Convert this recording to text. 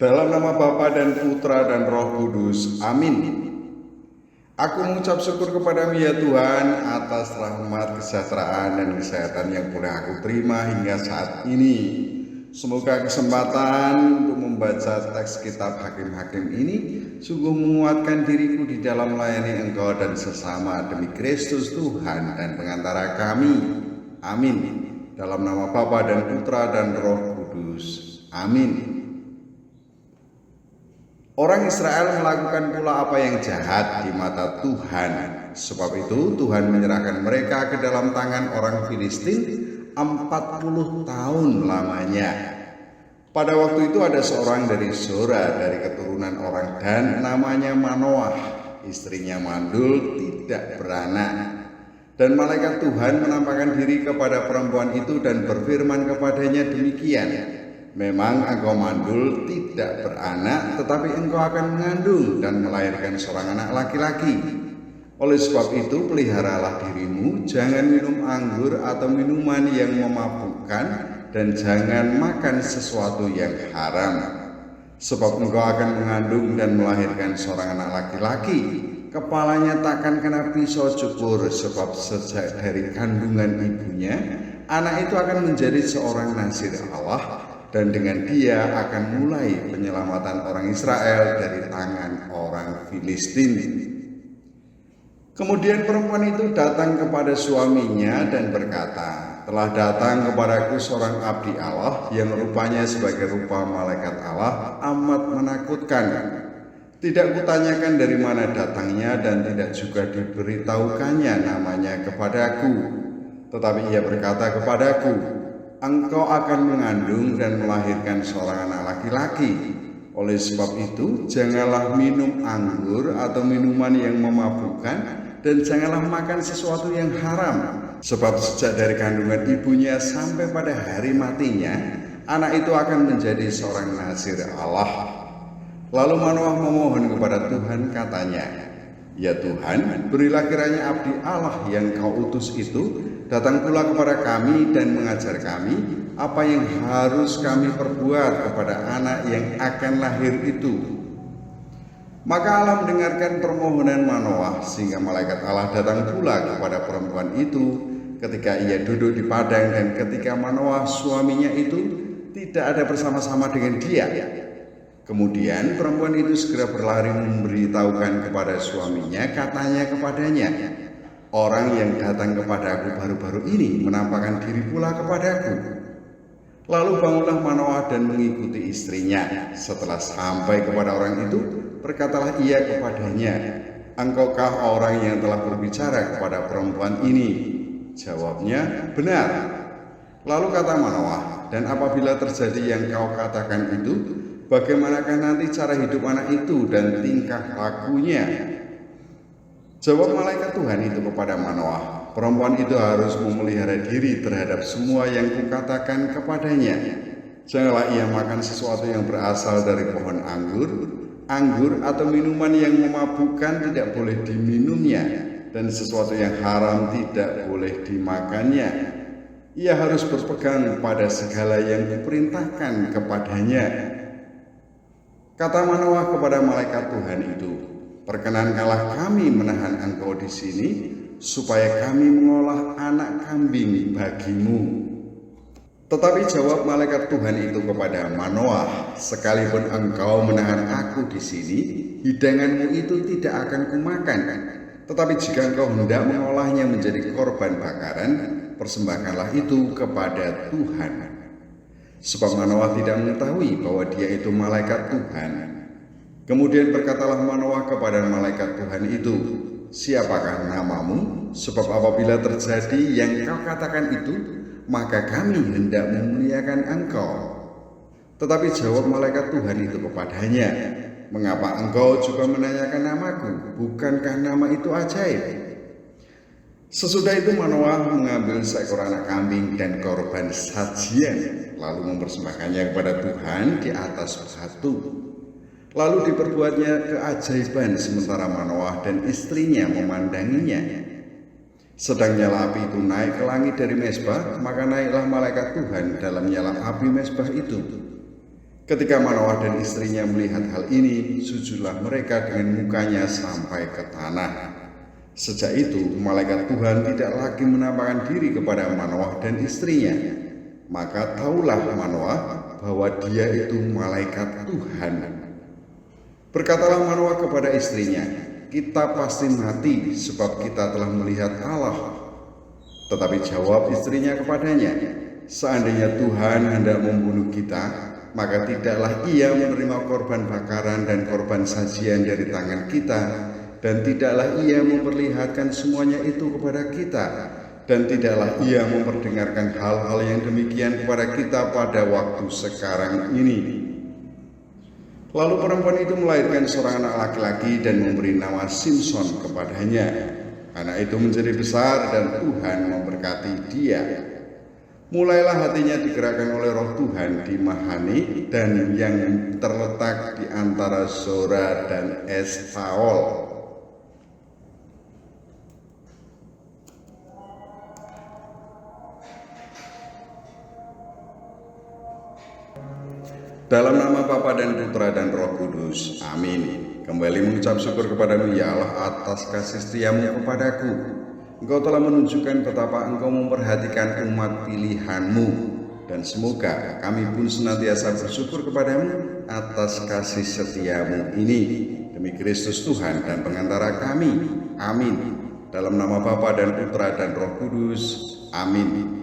Dalam nama Bapa dan Putra dan Roh Kudus. Amin. Aku mengucap syukur kepadamu ya Tuhan atas rahmat, kesejahteraan, dan kesehatan yang boleh aku terima hingga saat ini. Semoga kesempatan untuk membaca teks kitab Hakim-Hakim ini sungguh menguatkan diriku di dalam melayani Engkau dan sesama demi Kristus Tuhan dan pengantara kami. Amin. Dalam nama Bapa dan Putra dan Roh Kudus. Amin. Orang Israel melakukan pula apa yang jahat di mata Tuhan. Sebab itu Tuhan menyerahkan mereka ke dalam tangan orang Filistin 40 tahun lamanya. Pada waktu itu ada seorang dari Zora dari keturunan orang Dan namanya Manoah. Istrinya mandul, tidak beranak. Dan malaikat Tuhan menampakkan diri kepada perempuan itu dan berfirman kepadanya demikian. Memang engkau mandul tidak beranak, tetapi engkau akan mengandung dan melahirkan seorang anak laki-laki. Oleh sebab itu peliharalah dirimu, jangan minum anggur atau minuman yang memabukkan, dan jangan makan sesuatu yang haram. Sebab engkau akan mengandung dan melahirkan seorang anak laki-laki. Kepalanya takkan kena pisau cukur, sebab sejak dari kandungan ibunya, anak itu akan menjadi seorang nazir Allah. Dan dengan dia akan mulai penyelamatan orang Israel dari tangan orang Filistin. Kemudian perempuan itu datang kepada suaminya dan berkata, telah datang kepadaku seorang abdi Allah yang rupanya sebagai rupa malaikat Allah amat menakutkan. Tidak kutanyakan dari mana datangnya dan tidak juga diberitahukannya namanya kepadaku. Tetapi ia berkata kepadaku, engkau akan mengandung dan melahirkan seorang anak laki-laki. Oleh sebab itu, janganlah minum anggur atau minuman yang memabukkan, dan janganlah makan sesuatu yang haram. Sebab sejak dari kandungan ibunya sampai pada hari matinya, anak itu akan menjadi seorang nazir Allah. Lalu Manoah memohon kepada Tuhan, katanya, ya Tuhan, berilah kiranya abdi Allah yang kau utus itu datang pula kepada kami dan mengajar kami apa yang harus kami perbuat kepada anak yang akan lahir itu. Maka Allah mendengarkan permohonan Manoah, sehingga malaikat Allah datang pula kepada perempuan itu ketika ia duduk di padang dan ketika Manoah suaminya itu tidak ada bersama-sama dengan dia. Kemudian perempuan itu segera berlari memberitahukan kepada suaminya, katanya kepadanya, orang yang datang kepadaku baru-baru ini menampakkan diri pula kepadaku. Lalu bangunlah Manoah dan mengikuti istrinya. Setelah sampai kepada orang itu, berkatalah ia kepadanya, engkaukah orang yang telah berbicara kepada perempuan ini? Jawabnya, benar. Lalu kata Manoah, dan apabila terjadi yang kau katakan itu, bagaimanakah nanti cara hidup anak itu dan tingkah lakunya? Jawab malaikat Tuhan itu kepada Manoah, perempuan itu harus memelihara diri terhadap semua yang kukatakan kepadanya. Janganlah ia makan sesuatu yang berasal dari pohon anggur atau minuman yang memabukkan tidak boleh diminumnya, dan sesuatu yang haram tidak boleh dimakannya. Ia harus berpegang pada segala yang diperintahkan kepadanya. Kata Manoah kepada malaikat Tuhan itu, perkenankanlah kami menahan engkau di sini, supaya kami mengolah anak kambing bagimu. Tetapi jawab malaikat Tuhan itu kepada Manoah, sekalipun engkau menahan aku di sini, hidanganmu itu tidak akan kumakan. Tetapi jika engkau hendak mengolahnya menjadi korban bakaran, persembahkanlah itu kepada Tuhan. Sebab Manoah tidak mengetahui bahwa dia itu malaikat Tuhan. Kemudian berkatalah Manoah kepada malaikat Tuhan itu, siapakah namamu? Sebab apabila terjadi yang kau katakan itu, maka kami hendak memuliakan engkau. Tetapi jawab malaikat Tuhan itu kepadanya, mengapa engkau juga menanyakan namaku? Bukankah nama itu ajaib? Sesudah itu Manoah mengambil seekor anak kambing dan korban sajian, lalu mempersembahkannya kepada Tuhan di atas batu. Lalu diperbuatnya keajaiban sementara Manoah dan istrinya memandanginya. Sedang nyala api itu naik ke langit dari mezbah, maka naiklah malaikat Tuhan dalam nyala api mezbah itu. Ketika Manoah dan istrinya melihat hal ini, sujudlah mereka dengan mukanya sampai ke tanah. Sejak itu, malaikat Tuhan tidak lagi menampakkan diri kepada Manoah dan istrinya. Maka tahulah Manoah bahwa dia itu malaikat Tuhan. Berkatalah Manoah kepada istrinya, "Kita pasti mati sebab kita telah melihat Allah." Tetapi jawab istrinya kepadanya, "Seandainya Tuhan hendak membunuh kita, maka tidaklah Ia menerima korban bakaran dan korban sajian dari tangan kita, dan tidaklah Ia memperlihatkan semuanya itu kepada kita, dan tidaklah Ia memperdengarkan hal-hal yang demikian kepada kita pada waktu sekarang ini." Lalu perempuan itu melahirkan seorang anak laki-laki dan memberi nama Simson kepadanya. Anak itu menjadi besar dan Tuhan memberkati dia. Mulailah hatinya digerakkan oleh Roh Tuhan di Mahane dan yang terletak di antara Zora dan Estaol. Dalam nama Bapa dan Putra dan Roh Kudus. Amin. Kembali mengucap syukur kepadamu ya Allah atas kasih setiamu kepadaku. Engkau telah menunjukkan betapa Engkau memperhatikan umat pilihanmu. Dan semoga kami pun senantiasa bersyukur kepadamu atas kasih setiamu ini. Demi Kristus Tuhan dan pengantara kami. Amin. Dalam nama Bapa dan Putra dan Roh Kudus. Amin.